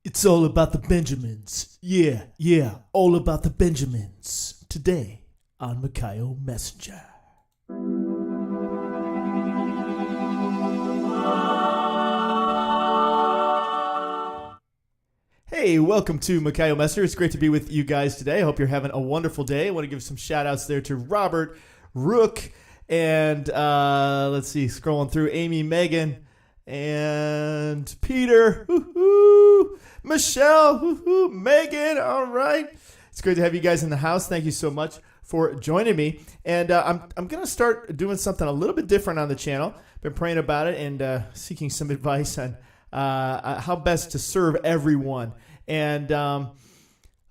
It's all about the Benjamins. Yeah, all about the Benjamins. Today on Mattanyahu Messenger. Hey, welcome to Mattanyahu Messenger. It's great to be with you guys today. I hope you're having a wonderful day. I want to give some shout outs there to Robert, Rook, and let's see, scrolling through, Amy, Megan, and Peter, Michelle, Megan. All right. It's great to have you guys in the house. Thank you so much for joining me. And I'm going to start doing something a little bit different on the channel. Been praying about it and seeking some advice on how best to serve everyone. And,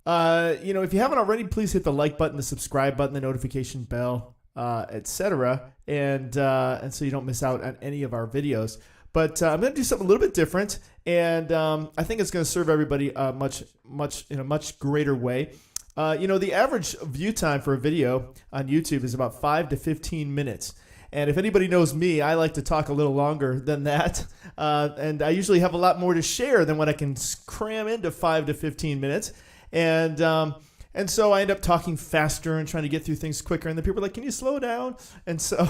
if you haven't already, please hit the like button, the subscribe button, the notification bell, etc. And so you don't miss out on any of our videos. But I'm going to do something a little bit different, and I think it's going to serve everybody much in a much greater way. The average view time for a video on YouTube is about 5 to 15 minutes. And if anybody knows me, I like to talk a little longer than that. And I usually have a lot more to share than what I can cram into 5 to 15 minutes. And so I end up talking faster and trying to get through things quicker. And then people are like, can you slow down? And so,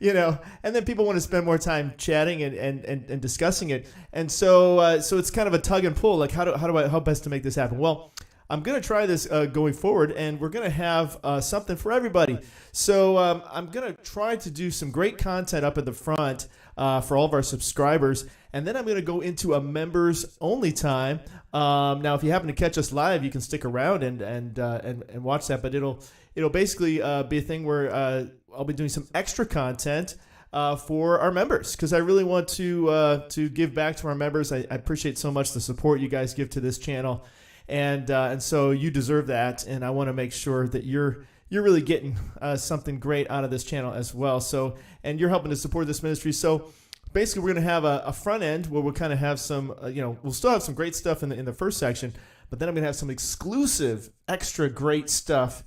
and then people want to spend more time chatting and discussing it. And so it's kind of a tug and pull. Like, how best to make this happen? Well, I'm going to try this going forward, and we're going to have something for everybody. So I'm going to try to do some great content up at the front for all of our subscribers, and then I'm going to go into a members-only time. Now, if you happen to catch us live, you can stick around and watch that. But it'll basically be a thing where I'll be doing some extra content for our members, because I really want to give back to our members. I appreciate so much the support you guys give to this channel. And so you deserve that, and I want to make sure that you're really getting something great out of this channel as well. So, and you're helping to support this ministry. So basically, we're going to have a front end where we'll kind of have some, we'll still have some great stuff in the first section, but then I'm going to have some exclusive, extra great stuff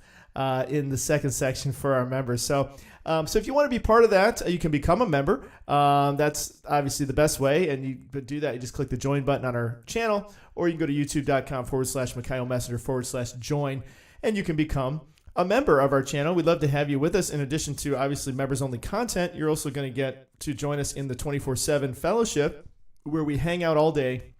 in the second section for our members. So if you want to be part of that, you can become a member. That's obviously the best way. And you could do that. You just click the join button on our channel, or you can go to youtube.com/Mattanyahu-join, and you can become a member of our channel. We'd love to have you with us. In addition to obviously members only content, you're also going to get to join us in the 24/7 fellowship, where we hang out all day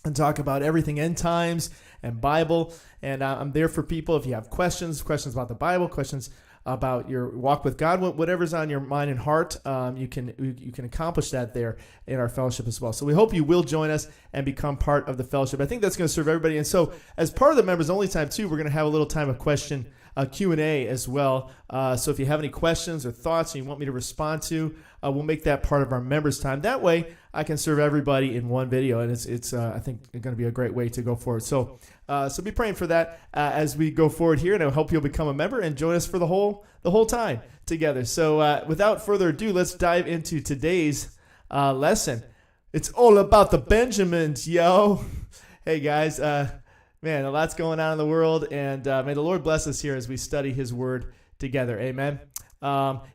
and talk about everything end times and Bible. And I'm there for people. If you have questions about the Bible, questions about your walk with God, whatever's on your mind and heart, you can accomplish that there in our fellowship as well. So we hope you will join us and become part of the fellowship. I think that's going to serve everybody. And so as part of the members only time too, we're going to have a little time of question Q&A as well. So if you have any questions or thoughts and you want me to respond to, we'll make that part of our members time. That way I can serve everybody in one video, and it's I think going to be a great way to go forward. So be praying for that as we go forward here, and I hope you'll become a member and join us for the whole time together. So without further ado, let's dive into today's lesson. It's all about the Benjamins, yo. Hey guys, man, a lot's going on in the world, and may the Lord bless us here as we study His Word together. Amen.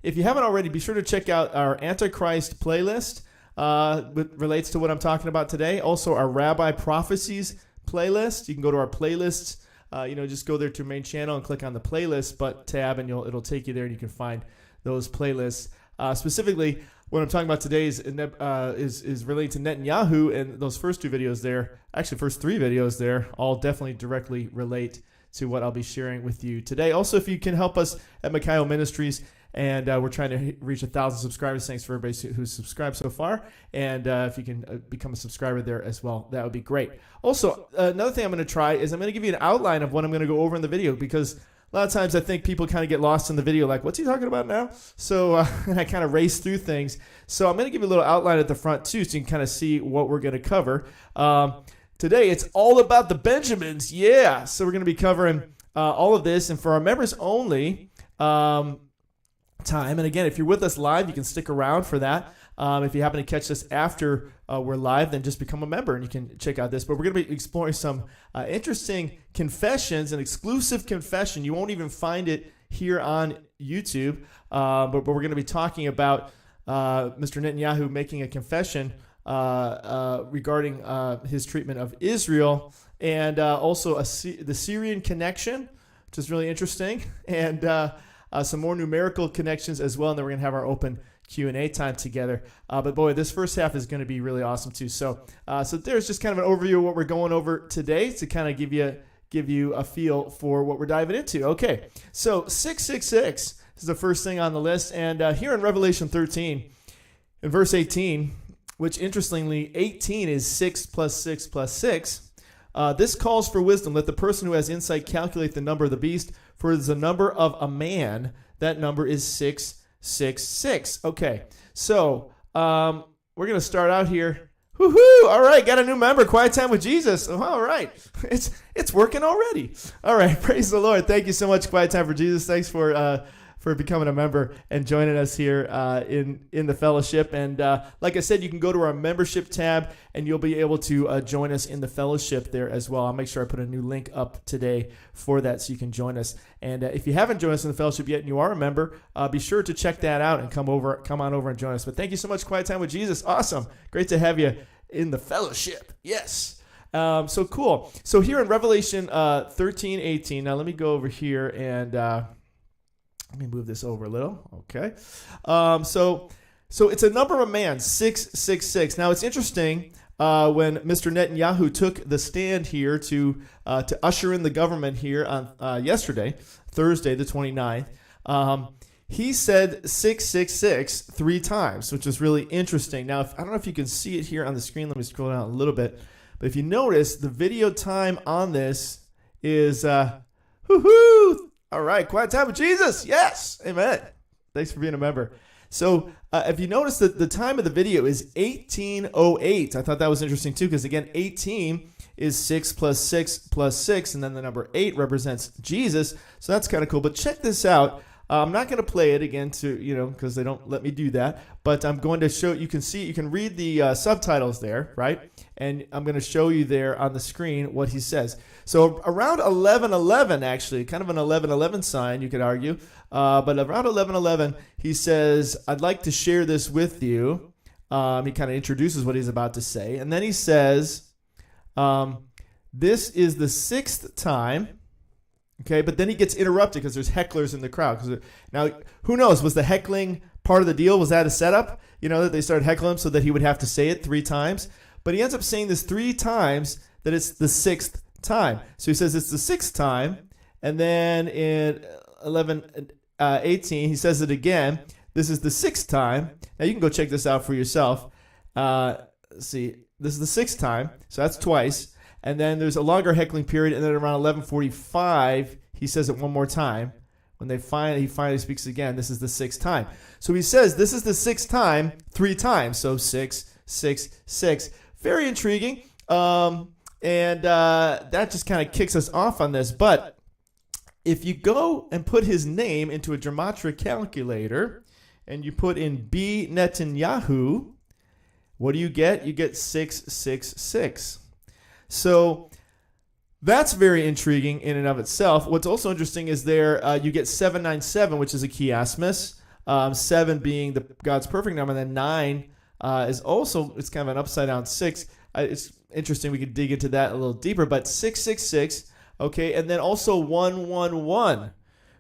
If you haven't already, be sure to check out our AntiChrist playlist, which relates to what I'm talking about today. Also, our Rabbi Prophecies playlist. You can go to our playlists. Just go there to main channel and click on the playlist tab, and it'll take you there, and you can find those playlists. Specifically, what I'm talking about today is related to Netanyahu, and those first two videos there, actually first three videos there, all definitely directly relate to what I'll be sharing with you today. Also, if you can help us at Mattanyahu Ministries, and we're trying to reach 1,000 subscribers. Thanks for everybody who's subscribed so far. And if you can become a subscriber there as well, that would be great. Also, another thing I'm going to try is I'm going to give you an outline of what I'm going to go over in the video, because a lot of times I think people kind of get lost in the video, like, what's he talking about now? So I kind of race through things. So I'm going to give you a little outline at the front too, so you can kind of see what we're going to cover. Today, it's all about the Benjamins. Yeah. So we're going to be covering all of this. And for our members only time, and again, if you're with us live, you can stick around for that. If you happen to catch this after we're live, then just become a member and you can check out this. But we're going to be exploring some interesting confessions, an exclusive confession. You won't even find it here on YouTube, but we're going to be talking about Mr. Netanyahu making a confession regarding his treatment of Israel, and also the Syrian connection, which is really interesting, and some more numerical connections as well. And then we're going to have our open Q&A time together. But boy, this first half is going to be really awesome too. So there's just kind of an overview of what we're going over today to kind of give you a feel for what we're diving into. Okay, so 666 is the first thing on the list. And here in Revelation 13, in verse 18, which interestingly, 18 is 6 plus 6 plus 6. This calls for wisdom. Let the person who has insight calculate the number of the beast, for it is the number of a man. That number is 666. Okay, so we're going to start out here. Woohoo! All right, got a new member, Quiet Time with Jesus. All right, it's working already. All right, praise the Lord. Thank you so much, Quiet Time for Jesus. Thanks for becoming a member and joining us here in the fellowship. And like I said, you can go to our membership tab and you'll be able to join us in the fellowship there as well. I'll make sure I put a new link up today for that so you can join us. And if you haven't joined us in the fellowship yet and you are a member, be sure to check that out and come on over and join us. But thank you so much, Quiet Time with Jesus. Awesome. Great to have you in the fellowship. Yes. So cool. So here in Revelation 13:18, now let me go over here and let me move this over a little. Okay. So it's a number of man, 666. Now it's interesting when Mr. Netanyahu took the stand here to usher in the government here on yesterday, Thursday the 29th. He said 666 three times, which is really interesting. Now, I don't know if you can see it here on the screen. Let me scroll down a little bit. But if you notice, the video time on this is whoo-hoo! All right, Quiet Time with Jesus. Yes, amen. Thanks for being a member. So if you notice that the time of the video is 18:08, I thought that was interesting too, because again, 18 is 6 plus 6 plus 6, and then the number 8 represents Jesus. So that's kind of cool. But check this out. I'm not going to play it again because they don't let me do that. But I'm going to show you can read the subtitles there, right? And I'm going to show you there on the screen what he says. So around 11:11, actually, kind of an 11:11 sign, you could argue. But around 11:11, he says, "I'd like to share this with you." He kind of introduces what he's about to say, and then he says, "This is the 6th time." Okay, but then he gets interrupted because there's hecklers in the crowd. Now, who knows? Was the heckling part of the deal? Was that a setup? That they started heckling him so that he would have to say it 3 times. But he ends up saying this 3 times, that it's the 6th time. So he says it's the 6th time. And then in 11:18, he says it again. This is the 6th time. Now, you can go check this out for yourself. See, this is the 6th time. So that's twice. And then there's a longer heckling period, and then around 11:45, he says it one more time. When he finally speaks again, this is the 6th time. So he says this is the 6th time 3 times. So 6, 6, 6. Very intriguing. And that just kind of kicks us off on this. But if you go and put his name into a gematria calculator, and you put in B. Netanyahu, what do you get? You get 666. So that's very intriguing in and of itself. What's also interesting is there you get 797, which is a chiasmus, 7 being God's perfect number, and then 9 is also, it's kind of an upside down 6. It's interesting. We could dig into that a little deeper, but 666, okay, and then also 111,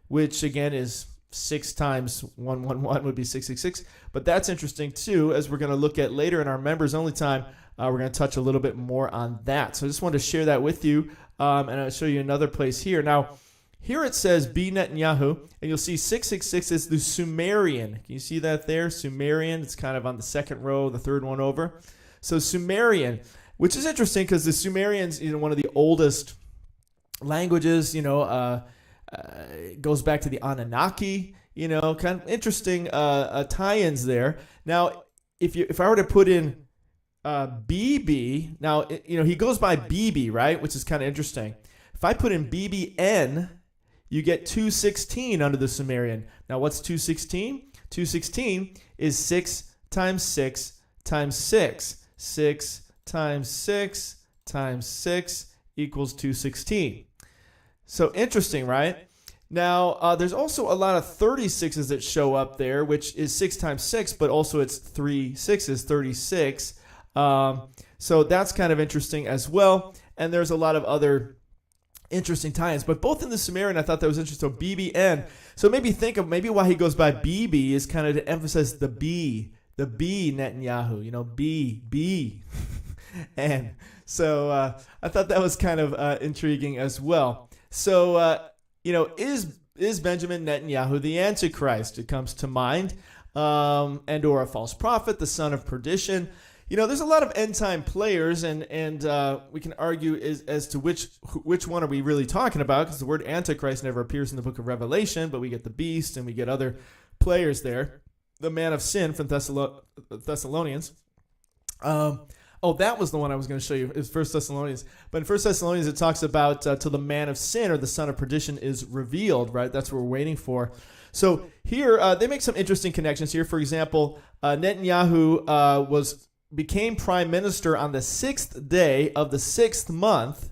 which again is 6 times 111 would be 666. But that's interesting too, as we're going to look at later in our members only time. We're going to touch a little bit more on that. So I just wanted to share that with you, and I'll show you another place here. Now, here it says B. Netanyahu, and you'll see 666 is the Sumerian. Can you see that there? Sumerian. It's kind of on the second row, the third one over. So Sumerian, which is interesting because the Sumerians, one of the oldest languages, goes back to the Anunnaki, kind of interesting tie-ins there. Now, if I were to put in BB, now, he goes by BB, right? Which is kind of interesting. If I put in BBN, you get 216 under the Sumerian. Now, what's 216? 216 is 6 times 6 times 6. 6 times 6 times 6 equals 216. So interesting, right? Now, there's also a lot of 36s that show up there, which is 6 times 6, but also it's 3 6s, 36. So that's kind of interesting as well. And there's a lot of other interesting tie-ins. But both in the Sumerian, I thought that was interesting. So BBN. So maybe think of maybe why he goes by BB is kind of to emphasize the B Netanyahu, B. And so I thought that was kind of intriguing as well. So, is Benjamin Netanyahu the Antichrist? It comes to mind. And or a false prophet, the son of perdition. There's a lot of end-time players, and we can argue as to which one are we really talking about, because the word Antichrist never appears in the book of Revelation, but we get the beast, and we get other players there. The man of sin from Thessalonians. That was the one I was going to show you. It was 1 Thessalonians. But in 1 Thessalonians, it talks about till the man of sin or the son of perdition is revealed, right? That's what we're waiting for. So here, they make some interesting connections here. For example, Netanyahu became prime minister on the 6th day of the 6th month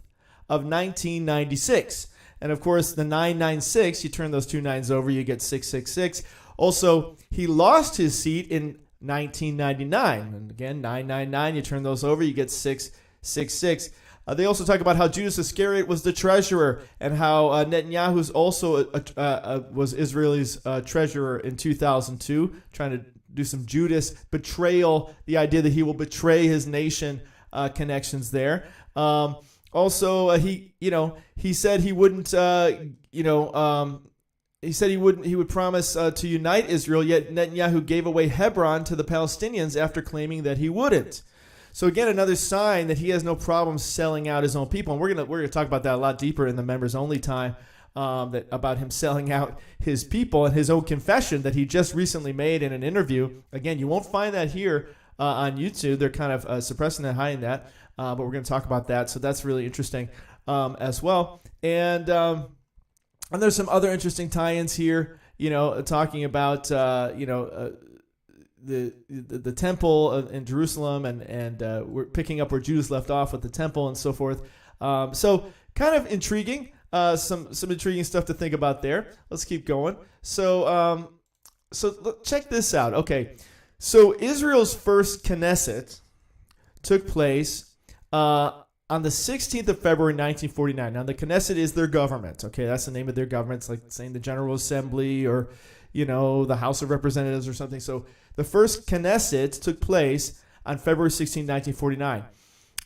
of 1996. And of course, the 996, you turn those two nines over, you get 666. Also, he lost his seat in 1999. And again, 999, you turn those over, you get 666. They also talk about how Judas Iscariot was the treasurer, and how Netanyahu also was Israel's treasurer in 2002, trying to do some Judas betrayal, the idea that he will betray his nation connections there. Also, he said he wouldn't, he said he would promise to unite Israel, yet Netanyahu gave away Hebron to the Palestinians after claiming that he wouldn't. So again, another sign that he has no problem selling out his own people, and we're gonna talk about that a lot deeper in the members only time, about him selling out his people, and his own confession that he just recently made in an interview. Again, you won't find that here on YouTube. They're kind of suppressing that, hiding that, but we're going to talk about that. So that's really interesting as well. And there's some other interesting tie-ins here. Talking about the temple in Jerusalem, and we're picking up where Judas left off with the temple and so forth. So kind of intriguing. Some intriguing stuff to think about there. Let's keep going. So check this out. Okay, so Israel's first Knesset took place on the 16th of February, 1949. Now, the Knesset is their government. Okay, that's the name of their government. It's like saying the General Assembly or the House of Representatives or something. So the first Knesset took place on February 16, 1949.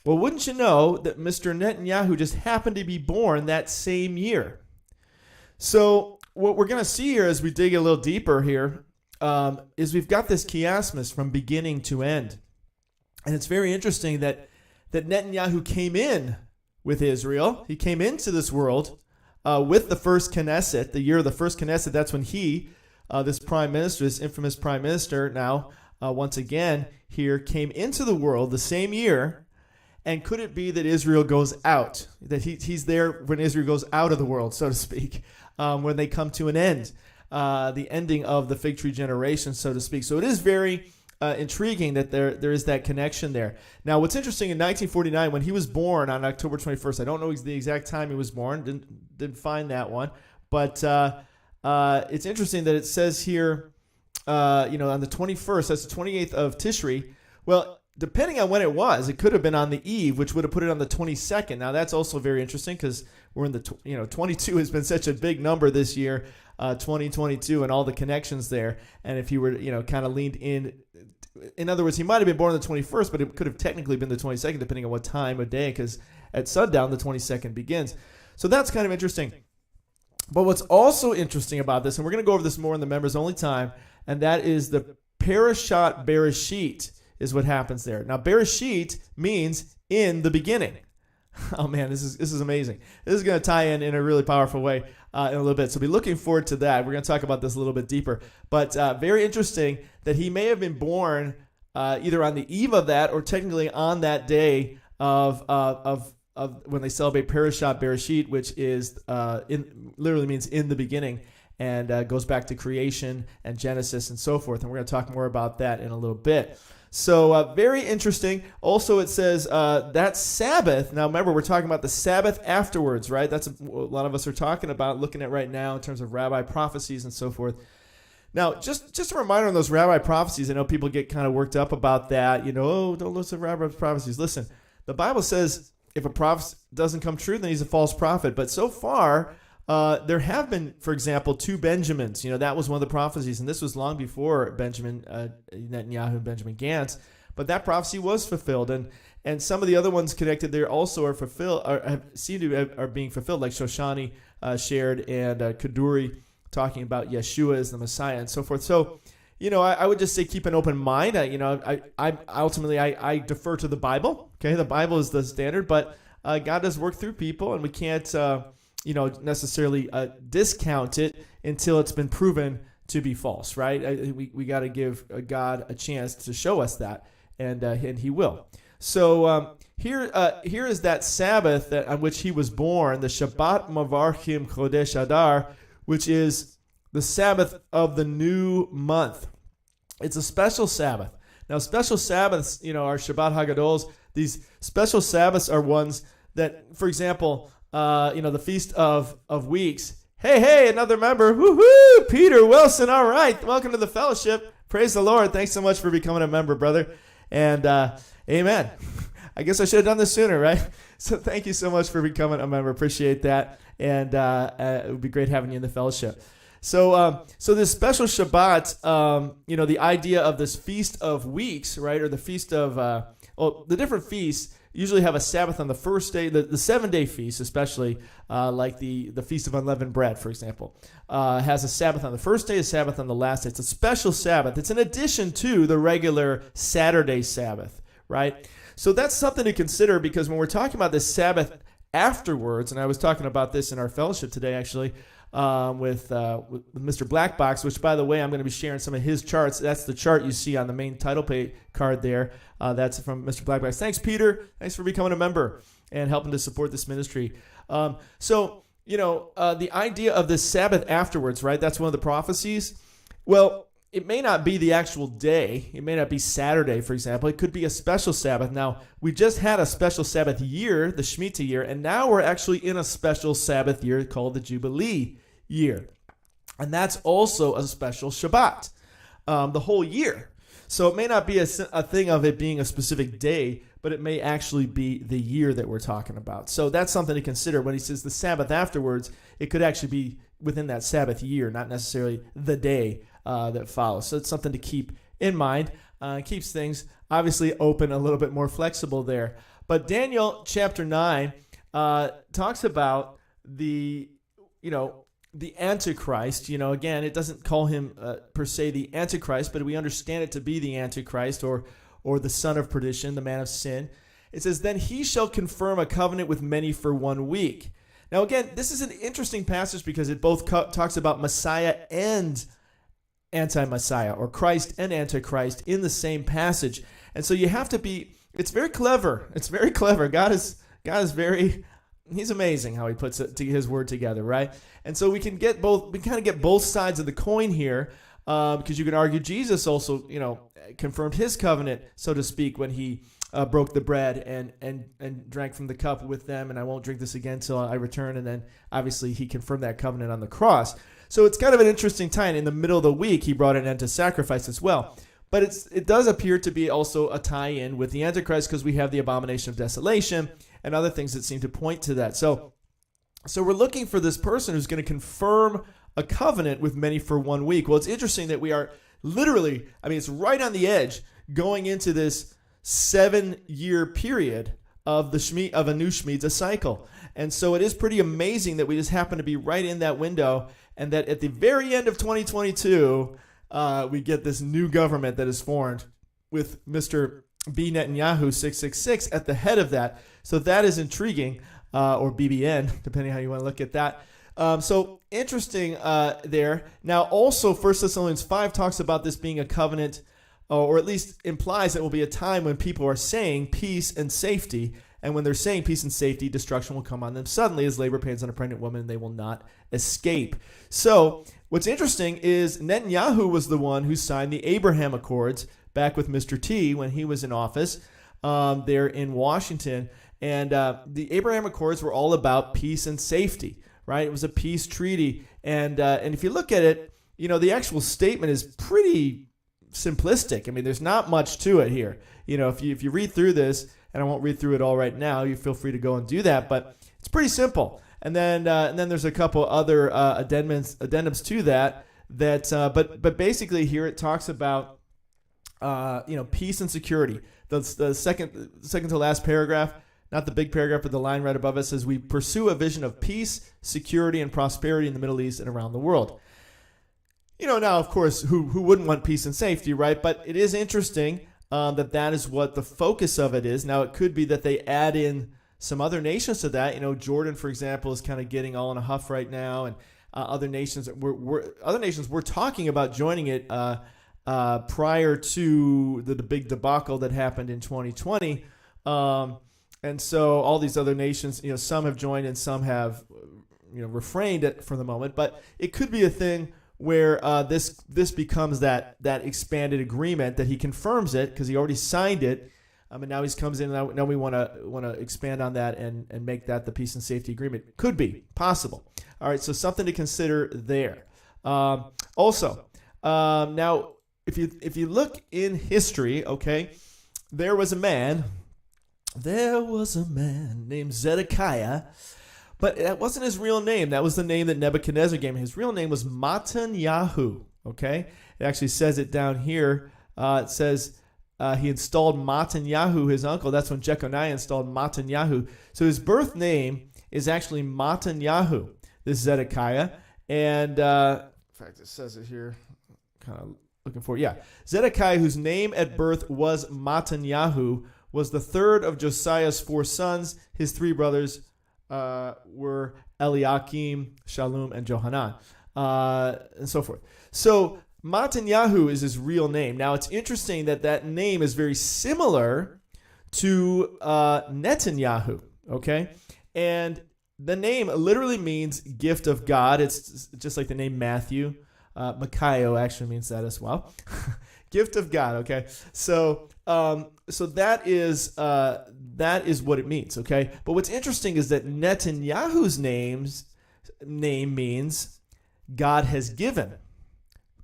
Well, wouldn't you know that Mr. Netanyahu just happened to be born that same year? So what we're going to see here as we dig a little deeper here is we've got this chiasmus from beginning to end. And it's very interesting that Netanyahu came in with Israel. He came into this world with the first Knesset, the year of the first Knesset. That's when he, this prime minister, this infamous prime minister now, once again here, came into the world the same year. And could it be that Israel goes out, that he's there when Israel goes out of the world, so to speak, when they come to an end, the ending of the fig tree generation, so to speak. So it is very intriguing that there is that connection there. Now, what's interesting, in 1949, when he was born on October 21st, I don't know the exact time he was born, didn't find that one, but it's interesting that it says here, on the 21st, that's the 28th of Tishri. Well, depending on when it was, it could have been on the eve, which would have put it on the 22nd. Now, that's also very interesting because we're in the, 22 has been such a big number this year, 2022, and all the connections there. And if he were, kind of leaned in other words, he might have been born on the 21st, but it could have technically been the 22nd, depending on what time of day, because at sundown, the 22nd begins. So that's kind of interesting. But what's also interesting about this, and we're going to go over this more in the members only time, and that is the Parashat Bereshit is what happens there. Now, Bereshit means in the beginning. Oh man, this is amazing. This is going to tie in a really powerful way in a little bit. So be looking forward to that. We're going to talk about this a little bit deeper. But very interesting that he may have been born either on the eve of that or technically on that day of when they celebrate Parashat Bereshit, which is literally means in the beginning, and goes back to creation and Genesis and so forth. And we're going to talk more about that in a little bit. So very interesting. Also, it says that Sabbath. Now, remember, we're talking about the Sabbath afterwards, right? That's what a lot of us are talking about, looking at right now in terms of rabbi prophecies and so forth. Now, just a reminder on those rabbi prophecies. I know people get kind of worked up about that. Oh, don't listen to rabbi prophecies. Listen, the Bible says if a prophet doesn't come true, then he's a false prophet. But so far, there have been, for example, 2 Benjamins. That was one of the prophecies, and this was long before Benjamin Netanyahu and Benjamin Gantz. But that prophecy was fulfilled, and some of the other ones connected there also are fulfilled, are being fulfilled, like Shoshani shared and Kaduri talking about Yeshua as the Messiah and so forth. So, I would just say keep an open mind. I ultimately defer to the Bible. Okay, the Bible is the standard, but God does work through people, and we can't necessarily discount it until it's been proven to be false. Right? We got to give God a chance to show us that, and He will. So here is that Sabbath on which He was born, the Shabbat Mavarchim Chodesh Adar, which is the Sabbath of the new month. It's a special Sabbath. Now, special Sabbaths, are Shabbat Hagadols. These special Sabbaths are ones that, for example, the Feast of Weeks. Hey, another member. Woohoo! Peter Wilson. All right. Welcome to the fellowship. Praise the Lord. Thanks so much for becoming a member, brother. And amen. I guess I should have done this sooner, right? So thank you so much for becoming a member. Appreciate that. And it would be great having you in the fellowship. So this special Shabbat, the idea of this Feast of Weeks, right, or the Feast of, the different feasts usually have a Sabbath on the first day. The 7-day feast, especially like the Feast of Unleavened Bread, for example, has a Sabbath on the first day, a Sabbath on the last day. It's a special Sabbath. It's in addition to the regular Saturday Sabbath, right? So that's something to consider, because when we're talking about this Sabbath afterwards, and I was talking about this in our fellowship today, actually, with Mr. Blackbox, which, by the way, I'm going to be sharing some of his charts. That's the chart you see on the main title page card there. That's from Mr. Blackbox. Thanks, Peter. Thanks for becoming a member and helping to support this ministry. The idea of this Sabbath afterwards, right? That's one of the prophecies. Well, it may not be the actual day. It may not be Saturday, for example. It could be a special Sabbath. Now, we just had a special Sabbath year, the Shemitah year, and now we're actually in a special Sabbath year called the Jubilee year. And that's also a special Shabbat, the whole year. So it may not be a thing of it being a specific day, but it may actually be the year that we're talking about. So that's something to consider. When he says the Sabbath afterwards, it could actually be within that Sabbath year, not necessarily the day that follows. So it's something to keep in mind. Keeps things obviously open, a little bit more flexible there. But Daniel chapter 9 talks about the AntiChrist. Again, it doesn't call him per se the AntiChrist, but we understand it to be the AntiChrist or the son of perdition, the man of sin. It says, then he shall confirm a covenant with many for 1 week. Now, again, this is an interesting passage because it both talks about Messiah and anti-Messiah, or Christ and Antichrist in the same passage. And so you have to be, it's very clever. It's very clever. God is very, he's amazing how he puts his word together, right? And so we kind of get both sides of the coin here, because you can argue Jesus also, confirmed his covenant, so to speak, when he broke the bread and drank from the cup with them, and I won't drink this again till I return. And then obviously he confirmed that covenant on the cross. So it's kind of an interesting time. In the middle of the week, he brought an end to sacrifice as well. But it does appear to be also a tie-in with the Antichrist, because we have the abomination of desolation and other things that seem to point to that. So we're looking for this person who's going to confirm a covenant with many for 1 week. Well, it's interesting that we are literally, it's right on the edge going into this 7-year period of a new Shemitah cycle. And so it is pretty amazing that we just happen to be right in that window, and that at the very end of 2022, we get this new government that is formed with Mr. B. Netanyahu 666 at the head of that. So that is intriguing, or BBN, depending how you want to look at that. So interesting there. Now, also, 1 Thessalonians 5 talks about this being a covenant, or at least implies it will be a time when people are saying peace and safety. And when they're saying peace and safety, destruction will come on them suddenly as labor pains on a pregnant woman, and they will not escape. So what's interesting is Netanyahu was the one who signed the Abraham Accords back with Mr. T when he was in office there in Washington. And the Abraham Accords were all about peace and safety, right? It was a peace treaty. And if you look at it, the actual statement is pretty simplistic. I mean, there's not much to it here. If you read through this, and I won't read through it all right now, you feel free to go and do that, but it's pretty simple. And then there's a couple other addendums to that. But basically here it talks about peace and security. The second to last paragraph, not the big paragraph, but the line right above it says, we pursue a vision of peace, security, and prosperity in the Middle East and around the world. Now, of course, who wouldn't want peace and safety, right? But it is interesting that is what the focus of it is. Now, it could be that they add in some other nations to that. Jordan, for example, is kind of getting all in a huff right now, and other nations were talking about joining it prior to the big debacle that happened in 2020. And so all these other nations, some have joined and some have, refrained it for the moment. But it could be a thing where this becomes that expanded agreement, that he confirms it because he already signed it. And now he comes in. Now we want to expand on that and make that the peace and safety agreement. Could be possible. All right, so something to consider there. Also, now if you look in history, okay, there was a man named Zedekiah, but that wasn't his real name. That was the name that Nebuchadnezzar gave him. His real name was Mattanyahu. Okay, it actually says it down here. It says he installed Mattanyahu, his uncle. That's when Jeconiah installed Mattanyahu. So his birth name is actually Mattanyahu, this Zedekiah. And in fact, it says it here. Kind of looking for it. Yeah. Zedekiah, whose name at birth was Mattanyahu, was the third of Josiah's 4 sons. His 3 brothers were Eliakim, Shallum, and Johanan, and so forth. So Mattanyahu is his real name. Now, it's interesting that name is very similar to Netanyahu, okay? And the name literally means gift of God. It's just like the name Matthew. Micaiah actually means that as well. Gift of God, okay? So that is what it means, okay? But what's interesting is that Netanyahu's name means God has given.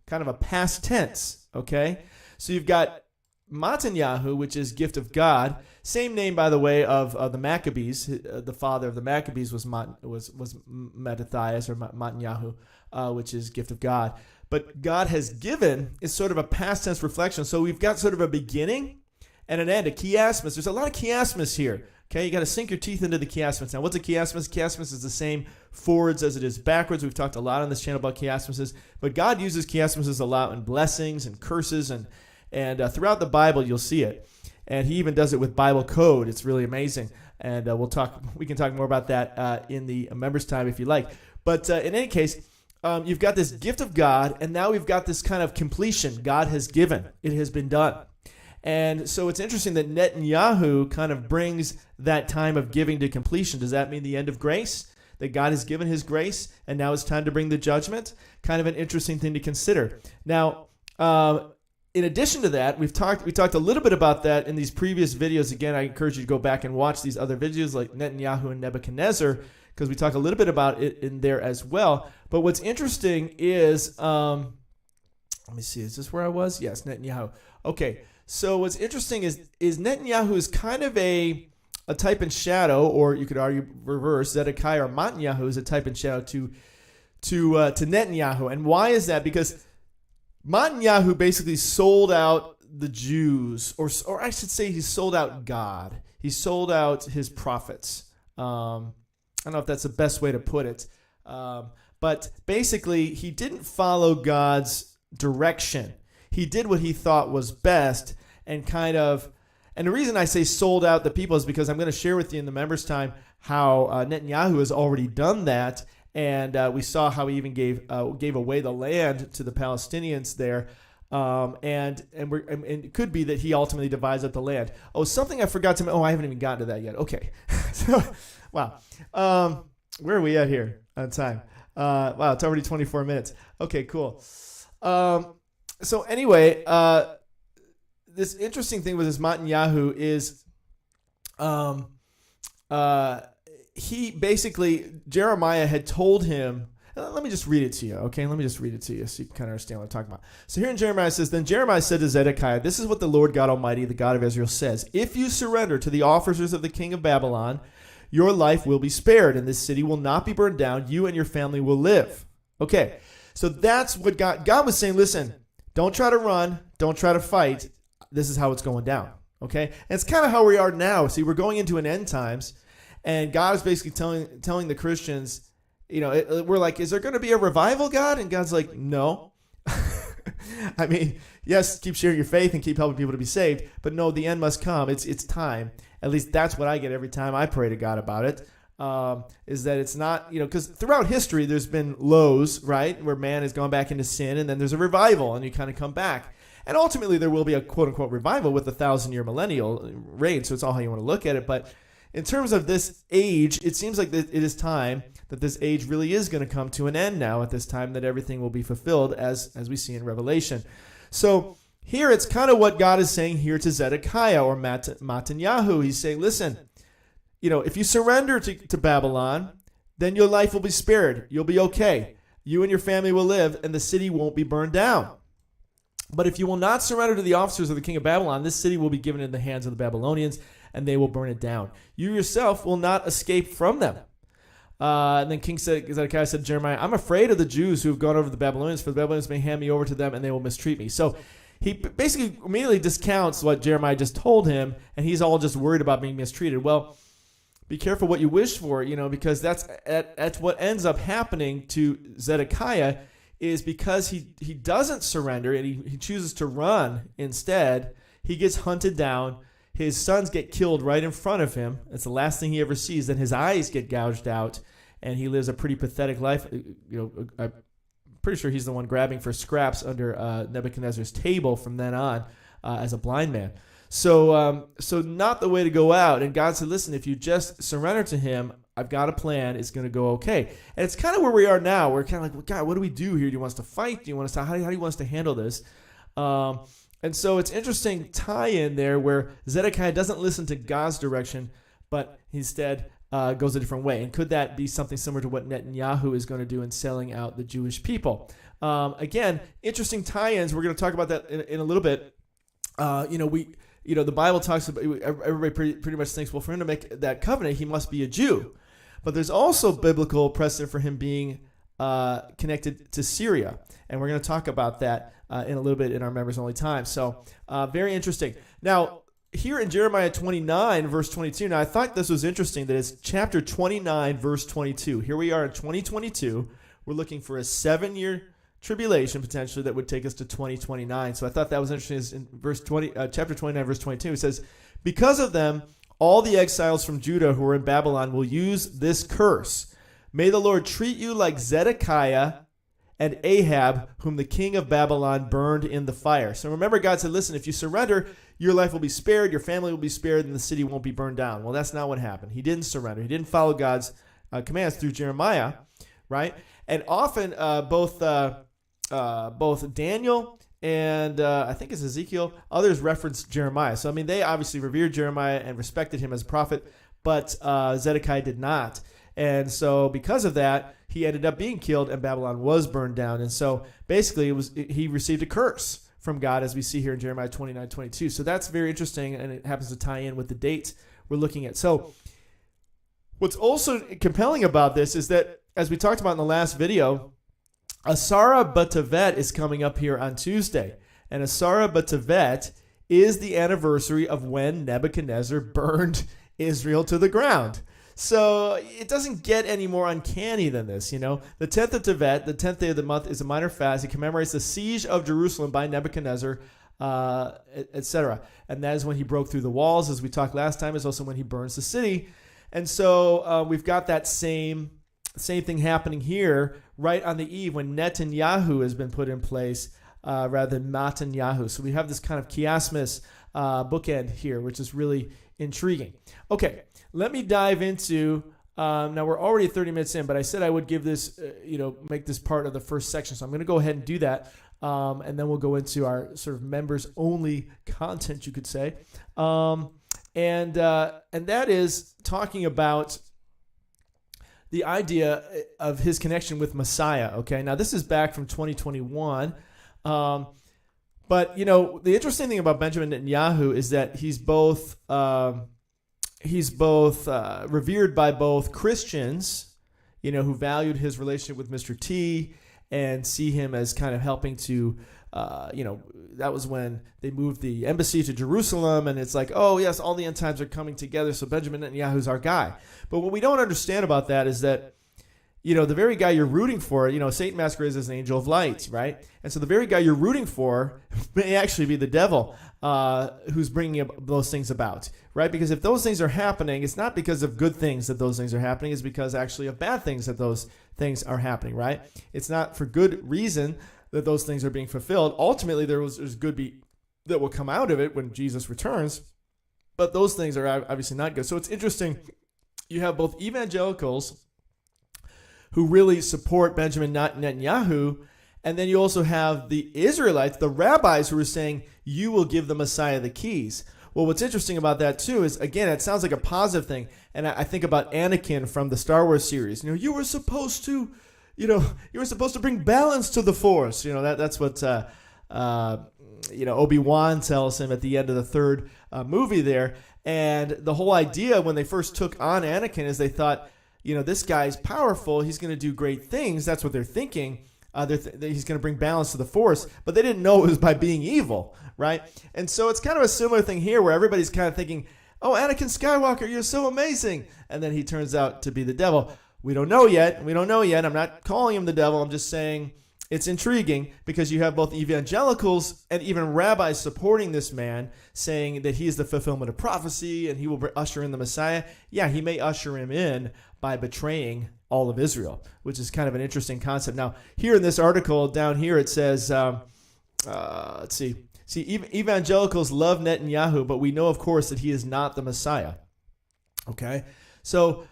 Kind of a past tense, okay? So you've got Mattanyahu, which is gift of God. Same name, by the way, of the Maccabees. The father of the Maccabees was Mattathias or Mattanyahu, which is gift of God. But God has given is sort of a past tense reflection. So we've got sort of a beginning and an end, a chiasmus. There's a lot of chiasmus here. Okay, you got to sink your teeth into the chiasmus. Now, what's a chiasmus? Chiasmus is the same forwards as it is backwards. We've talked a lot on this channel about chiasmuses, but God uses chiasmuses a lot in blessings and curses, and throughout the Bible you'll see it. And he even does it with Bible code. It's really amazing, and we can talk more about that in the members' time if you like. But in any case, you've got this gift of God, and now we've got this kind of completion. God has given; it has been done. And so it's interesting that Netanyahu kind of brings that time of giving to completion. Does that mean the end of grace? That God has given his grace and now it's time to bring the judgment? Kind of an interesting thing to consider. Now, in addition to that, we talked a little bit about that in these previous videos. Again, I encourage you to go back and watch these other videos like Netanyahu and Nebuchadnezzar, because we talk a little bit about it in there as well. But what's interesting is, let me see, is this where I was? Yes, Netanyahu. Okay. So what's interesting is Netanyahu is kind of a type and shadow, or you could argue reverse. Zedekiah or Mattanyahu is a type and shadow to Netanyahu. And why is that? Because Mattanyahu basically sold out the Jews, or I should say he sold out God. He sold out his prophets. I don't know if that's the best way to put it. But basically he didn't follow God's direction. He did what he thought was best, and the reason I say sold out the people is because I'm going to share with you in the members' time how Netanyahu has already done that, and we saw how he even gave away the land to the Palestinians there, and it could be that he ultimately divides up the land. Oh, something I forgot to. I haven't even gotten to that yet. Okay, so wow, where are we at here on time? Wow, it's already 24 minutes. Okay, cool. So anyway, this interesting thing with this Mattanyahu is he basically, Jeremiah had told him, Let me just read it to you, okay? Let me just read it to you so you can kind of understand what I'm talking about. So here in Jeremiah it says, Then Jeremiah said to Zedekiah, This is what the Lord God Almighty, the God of Israel, says. If you surrender to the officers of the king of Babylon, your life will be spared, and this city will not be burned down. You and your family will live. Okay, so that's what God was saying. Listen, don't try to run. Don't try to fight. This is how it's going down, okay? And it's kind of how we are now. See, we're going into an end times, and God is basically telling the Christians, we're like, is there going to be a revival, God? And God's like, no. I mean, yes, keep sharing your faith and keep helping people to be saved, but no, the end must come. It's time. At least that's what I get every time I pray to God about it. Is that it's not, because throughout history there's been lows, right, where man has gone back into sin, and then there's a revival, and you kind of come back. And ultimately there will be a quote-unquote revival with the 1,000-year millennial reign, so it's all how you want to look at it. But in terms of this age, it seems like it is time that this age really is going to come to an end now at this time, that everything will be fulfilled as we see in Revelation. So here it's kind of what God is saying here to Zedekiah or Mattanyahu. He's saying, listen, if you surrender to Babylon, then your life will be spared. You'll be okay. You and your family will live, and the city won't be burned down. But if you will not surrender to the officers of the king of Babylon, this city will be given in the hands of the Babylonians, and they will burn it down. You yourself will not escape from them. And then King Zedekiah said to Jeremiah, I'm afraid of the Jews who have gone over to the Babylonians, for the Babylonians may hand me over to them, and they will mistreat me. So he basically immediately discounts what Jeremiah just told him, and he's all just worried about being mistreated. Well, be careful what you wish for, because that's what ends up happening to Zedekiah, is because he doesn't surrender and he chooses to run instead. He gets hunted down. His sons get killed right in front of him. That's the last thing he ever sees. Then his eyes get gouged out, and he lives a pretty pathetic life. I'm pretty sure he's the one grabbing for scraps under Nebuchadnezzar's table from then on as a blind man. So not the way to go out. And God said, listen, if you just surrender to him, I've got a plan. It's going to go okay. And it's kind of where we are now. We're kind of like, well, God, what do we do here? Do you want us to fight? Do you want us to, how do you want us to handle this? And so it's interesting tie-in there where Zedekiah doesn't listen to God's direction, but instead goes a different way. And could that be something similar to what Netanyahu is going to do in selling out the Jewish people? Again, interesting tie-ins. We're going to talk about that in a little bit. The Bible talks about, everybody pretty much thinks, well, for him to make that covenant, he must be a Jew. But there's also biblical precedent for him being connected to Syria. And we're going to talk about that in a little bit in our members only time. So very interesting. Now, here in Jeremiah 29, verse 22, now I thought this was interesting that it's chapter 29, verse 22. Here we are in 2022. We're looking for a 7-year tribulation potentially that would take us to 2029. So I thought that was interesting. In chapter 29, verse 22, it says, because of them, all the exiles from Judah who are in Babylon will use this curse. May the Lord treat you like Zedekiah and Ahab, whom the king of Babylon burned in the fire. So remember, God said, listen, if you surrender, your life will be spared, your family will be spared, and the city won't be burned down. Well, that's not what happened. He didn't surrender. He didn't follow God's commands through Jeremiah, right? And often both Daniel and I think it's Ezekiel, others reference Jeremiah. So, I mean, they obviously revered Jeremiah and respected him as a prophet, but Zedekiah did not. And so because of that, he ended up being killed and Babylon was burned down. And so basically he received a curse from God, as we see here in Jeremiah 29:22. So that's very interesting, and it happens to tie in with the date we're looking at. So what's also compelling about this is that, as we talked about in the last video, Asara B'Tevet is coming up here on Tuesday. And Asara B'Tevet is the anniversary of when Nebuchadnezzar burned Israel to the ground. So it doesn't get any more uncanny than this, The 10th of Tevet, the 10th day of the month, is a minor fast. It commemorates the siege of Jerusalem by Nebuchadnezzar, etc. And that is when he broke through the walls. As we talked last time, is also when he burns the city. And so we've got that same thing happening here right on the eve when Netanyahu has been put in place rather than Mattanyahu. So we have this kind of chiasmus bookend here, which is really intriguing. Okay, let me dive into, now we're already 30 minutes in, but I said I would give this, make this part of the first section. So I'm going to go ahead and do that. And then we'll go into our sort of members only content, you could say. And that is talking about the idea of his connection with Messiah. Okay, now this is back from 2021. But, the interesting thing about Benjamin Netanyahu is that he's both revered by both Christians, who valued his relationship with Mr. T and see him as kind of helping to, that was when they moved the embassy to Jerusalem, and it's like, oh, yes, all the end times are coming together, so Benjamin Netanyahu's our guy. But what we don't understand about that is that, the very guy you're rooting for, Satan masquerades as an angel of light, right? And so the very guy you're rooting for may actually be the devil who's bringing those things about, right? Because if those things are happening, it's not because of good things that those things are happening. It's because actually of bad things that those things are happening, right? It's not for good reason that those things are being fulfilled. Ultimately, there's good that will come out of it when Jesus returns, but those things are obviously not good. So it's interesting. You have both evangelicals who really support Benjamin Netanyahu, and then you also have the Israelites, the rabbis, who are saying, you will give the Messiah the keys. Well, what's interesting about that, too, is, again, it sounds like a positive thing, and I think about Anakin from the Star Wars series. You were supposed to bring balance to the Force. That's what Obi-Wan tells him at the end of the third movie there. And the whole idea when they first took on Anakin is they thought, this guy's powerful. He's going to do great things. That's what they're thinking. He's going to bring balance to the Force. But they didn't know it was by being evil, right? And so it's kind of a similar thing here where everybody's kind of thinking, oh, Anakin Skywalker, you're so amazing. And then he turns out to be the devil. We don't know yet. I'm not calling him the devil. I'm just saying it's intriguing because you have both evangelicals and even rabbis supporting this man, saying that he is the fulfillment of prophecy and he will usher in the Messiah. Yeah, he may usher him in by betraying all of Israel, which is kind of an interesting concept. Now, here in this article down here, it says, let's see. Evangelicals love Netanyahu, but we know, of course, that he is not the Messiah. Okay? So,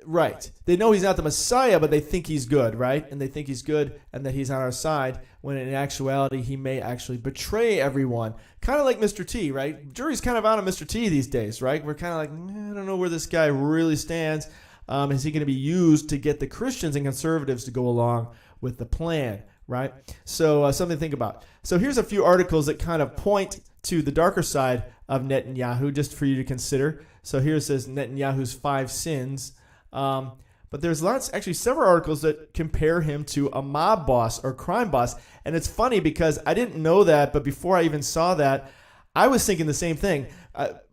right. They know he's not the Messiah, but they think he's good, right? And they think he's good and that he's on our side, when in actuality, he may actually betray everyone. Kind of like Mr. T, right? Jury's kind of out on Mr. T these days, right? We're kind of like, I don't know where this guy really stands. Is he going to be used to get the Christians and conservatives to go along with the plan, right? So something to think about. So here's a few articles that kind of point to the darker side of Netanyahu, just for you to consider. So here it says Netanyahu's 5 sins. But there's several articles that compare him to a mob boss or crime boss. And it's funny because I didn't know that, but before I even saw that, I was thinking the same thing.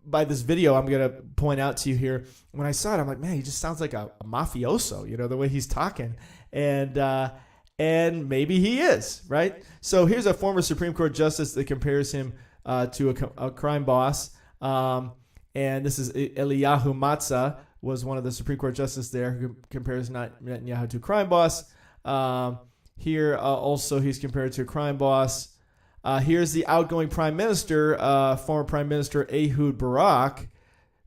By this video I'm going to point out to you here, when I saw it, I'm like, man, he just sounds like a mafioso, the way he's talking. And maybe he is, right? So here's a former Supreme Court justice that compares him to a crime boss. And this is Eliyahu Matzah, was one of the Supreme Court justices there, who compares Netanyahu to a crime boss. Here also he's compared to a crime boss. Here's the outgoing prime minister, former prime minister Ehud Barak,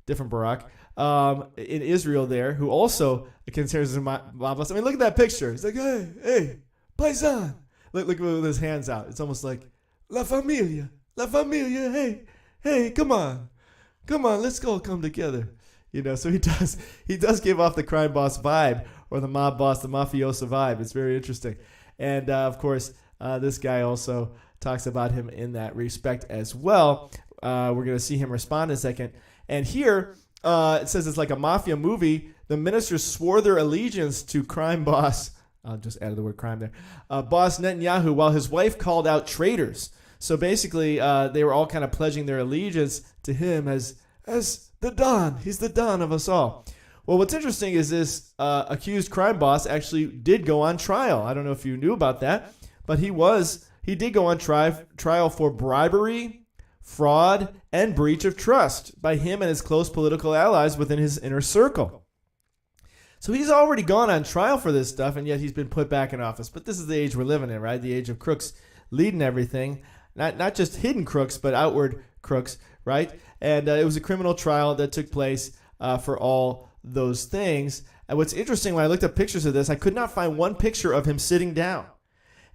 different Barak, in Israel there, who also considers him mob boss. I mean, look at that picture. He's like, hey, paisan. Look with his hands out. It's almost like, La familia, hey, come on, let's go come together. So he does give off the crime boss vibe, or the mob boss, the mafioso vibe. It's very interesting. And, of course, this guy also talks about him in that respect as well. We're going to see him respond in a second. And here, it says it's like a mafia movie. The ministers swore their allegiance to crime boss. I'll just add the word crime there. Boss Netanyahu, while his wife called out traitors. So basically, they were all kind of pledging their allegiance to him as the Don. He's the Don of us all. Well, what's interesting is this accused crime boss actually did go on trial. I don't know if you knew about that, but he did go on trial for bribery, fraud, and breach of trust by him and his close political allies within his inner circle. So he's already gone on trial for this stuff, and yet he's been put back in office. But this is the age we're living in, right? The age of crooks leading everything. Not just hidden crooks, but outward crooks, right? And it was a criminal trial that took place for all those things. And what's interesting, when I looked up pictures of this, I could not find one picture of him sitting down.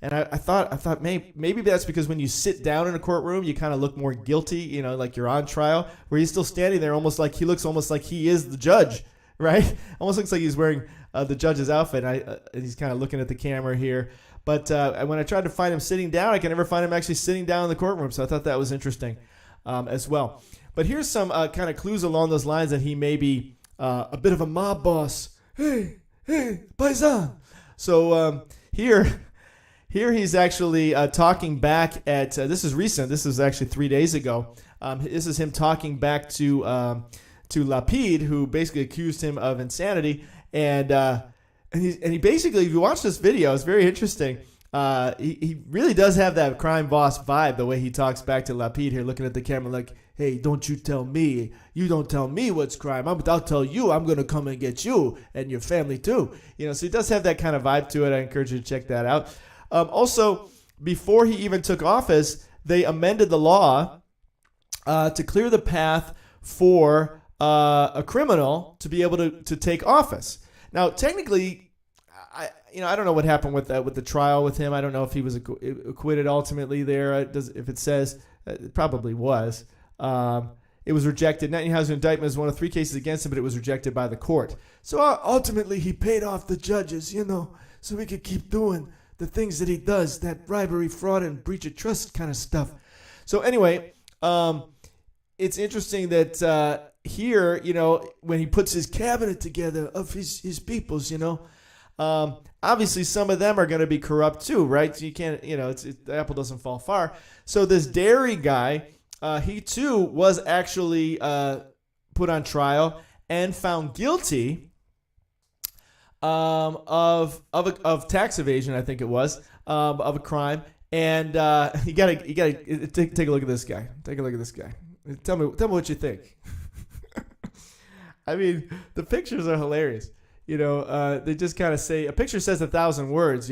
And I thought maybe that's because when you sit down in a courtroom, you kind of look more guilty, like you're on trial. Where he's still standing there, he looks almost like he is the judge, right? Almost looks like he's wearing the judge's outfit. And he's kind of looking at the camera here. But when I tried to find him sitting down, I can never find him actually sitting down in the courtroom. So I thought that was interesting as well. But here's some kind of clues along those lines that he may be a bit of a mob boss. Hey, paisan. So here he's actually talking back at, this is recent, this is actually 3 days ago. This is him talking back to Lapid, who basically accused him of insanity. And he basically, if you watch this video, it's very interesting. He really does have that crime boss vibe, the way he talks back to Lapid here, looking at the camera like, hey, don't you tell me. You don't tell me what's crime. I'll tell you. I'm going to come and get you and your family too. So he does have that kind of vibe to it. I encourage you to check that out. Also, before he even took office, they amended the law to clear the path for a criminal to be able to take office. Now, technically, I don't know what happened with the trial with him. I don't know if he was acquitted ultimately there. If it says, it probably was. It was rejected. Netanyahu's indictment is one of 3 cases against him, but it was rejected by the court. So ultimately, he paid off the judges, so he could keep doing the things that he does, that bribery, fraud, and breach of trust kind of stuff. So anyway, it's interesting that here, when he puts his cabinet together of his peoples, obviously some of them are going to be corrupt too, right? So you can't, the apple doesn't fall far. So this dairy guy, he too was actually put on trial and found guilty of tax evasion, I think it was, of a crime. And you gotta take a look at this guy. Take a look at this guy. Tell me what you think. I mean, the pictures are hilarious. They just kind of say, a picture says 1,000 words,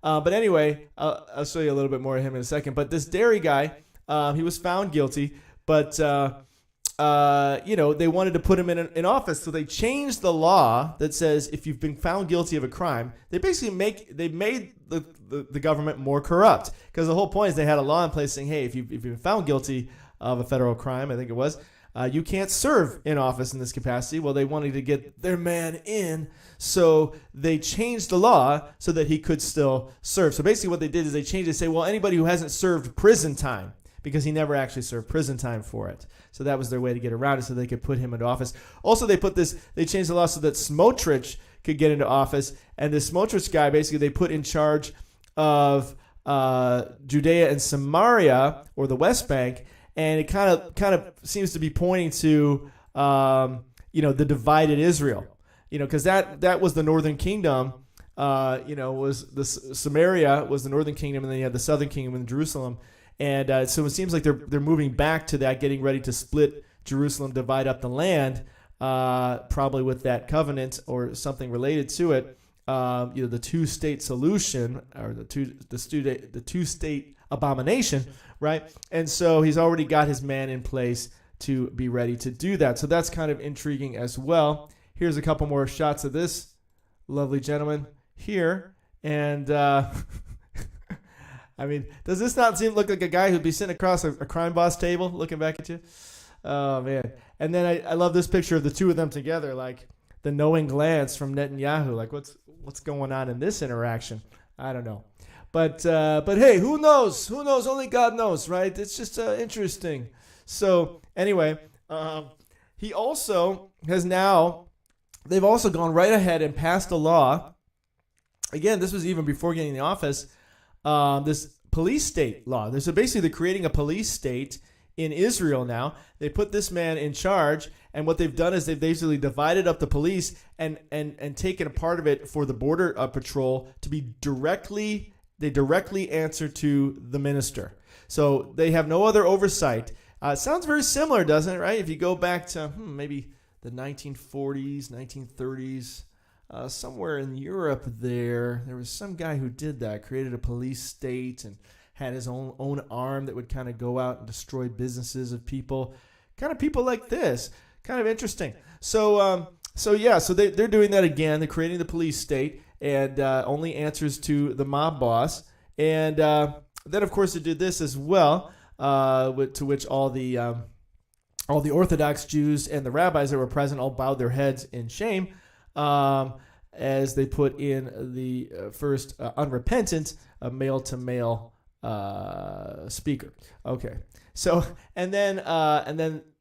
But anyway, I'll show you a little bit more of him in a second. But this dairy guy, he was found guilty, but they wanted to put him in office, so they changed the law that says if you've been found guilty of a crime, they made the government more corrupt, because the whole point is they had a law in place saying, hey, if you've been found guilty of a federal crime, I think it was, you can't serve in office in this capacity. Well, they wanted to get their man in, so they changed the law so that he could still serve. So basically what they did is they changed it to say, well, anybody who hasn't served prison time, because he never actually served prison time for it. So that was their way to get around it, so they could put him into office. Also, they changed the law so that Smotrich could get into office, and this Smotrich guy, basically, they put in charge of Judea and Samaria, or the West Bank, and it kind of seems to be pointing to the divided Israel, because that was the northern kingdom. Was the Samaria was the northern kingdom, and then you had the southern kingdom in Jerusalem. And so it seems like they're moving back to that, getting ready to split Jerusalem, divide up the land, probably with that covenant or something related to it. The 2-state solution, or the 2-state abomination, right? And so he's already got his man in place to be ready to do that. So that's kind of intriguing as well. Here's a couple more shots of this lovely gentleman here, and I mean, does this not look like a guy who'd be sitting across a crime boss table looking back at you? Oh, man. And then I love this picture of the two of them together, like the knowing glance from Netanyahu. Like, what's going on in this interaction? I don't know. But hey, who knows? Who knows? Only God knows, right? It's just interesting. So anyway, he also has now, they've also gone right ahead and passed a law. Again, this was even before getting in the office. This police state law. So basically they're creating a police state in Israel now. They put this man in charge, and what they've done is they've basically divided up the police and taken a part of it for the border patrol to be directly answer to the minister. So they have no other oversight. It sounds very similar, doesn't it, right? If you go back to maybe the 1940s, 1930s, somewhere in Europe there was some guy who did that, created a police state and had his own arm that would kind of go out and destroy businesses of people, kind of people like this. Kind of interesting. So they're doing that again. They're creating the police state, and only answers to the mob boss. And then, of course, they did this as well, to which all the all the Orthodox Jews and the rabbis that were present all bowed their heads in shame as they put in the first unrepentant male-to-male speaker. Okay, so and then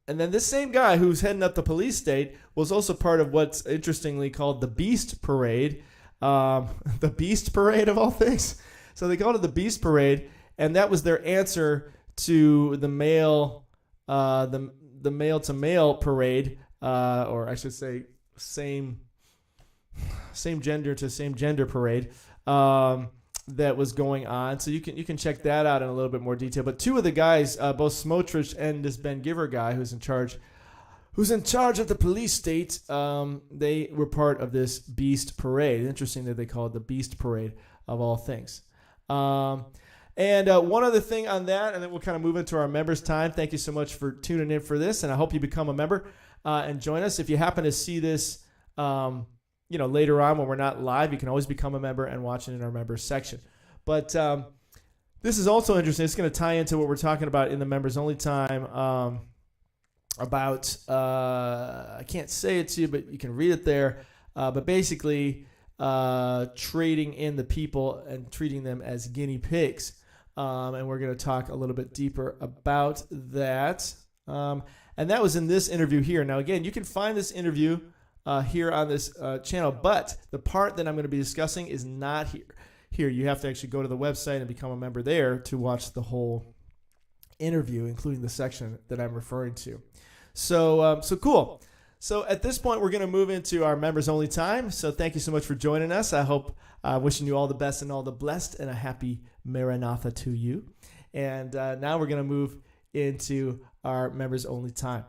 this same guy who's heading up the police state was also part of what's interestingly called the Beast Parade, the Beast Parade of all things. So they called it the Beast Parade, and that was their answer to the the male-to-male parade, or I should say same gender to same gender parade that was going on. So you can check that out in a little bit more detail. But two of the guys, both Smotrich and this Ben Giver guy who's in charge of the police state, they were part of this Beast Parade. Interesting that they call it the Beast Parade of all things. And one other thing on that, and then we'll kind of move into our members' time. Thank you so much for tuning in for this, and I hope you become a member and join us. If you happen to see this, later on when we're not live, you can always become a member and watch it in our members section. But this is also interesting. It's going to tie into what we're talking about in the members only time about I can't say it to you, but you can read it there. But basically, trading in the people and treating them as guinea pigs. And we're going to talk a little bit deeper about that. And that was in this interview here. Now, again, you can find this interview here on this channel, but the part that I'm going to be discussing is not here. Here, you have to actually go to the website and become a member there to watch the whole interview, including the section that I'm referring to. So cool. So at this point, we're going to move into our members only time. So thank you so much for joining us. I hope wishing you all the best and all the blessed and a happy Maranatha to you. And now we're going to move into our members only time.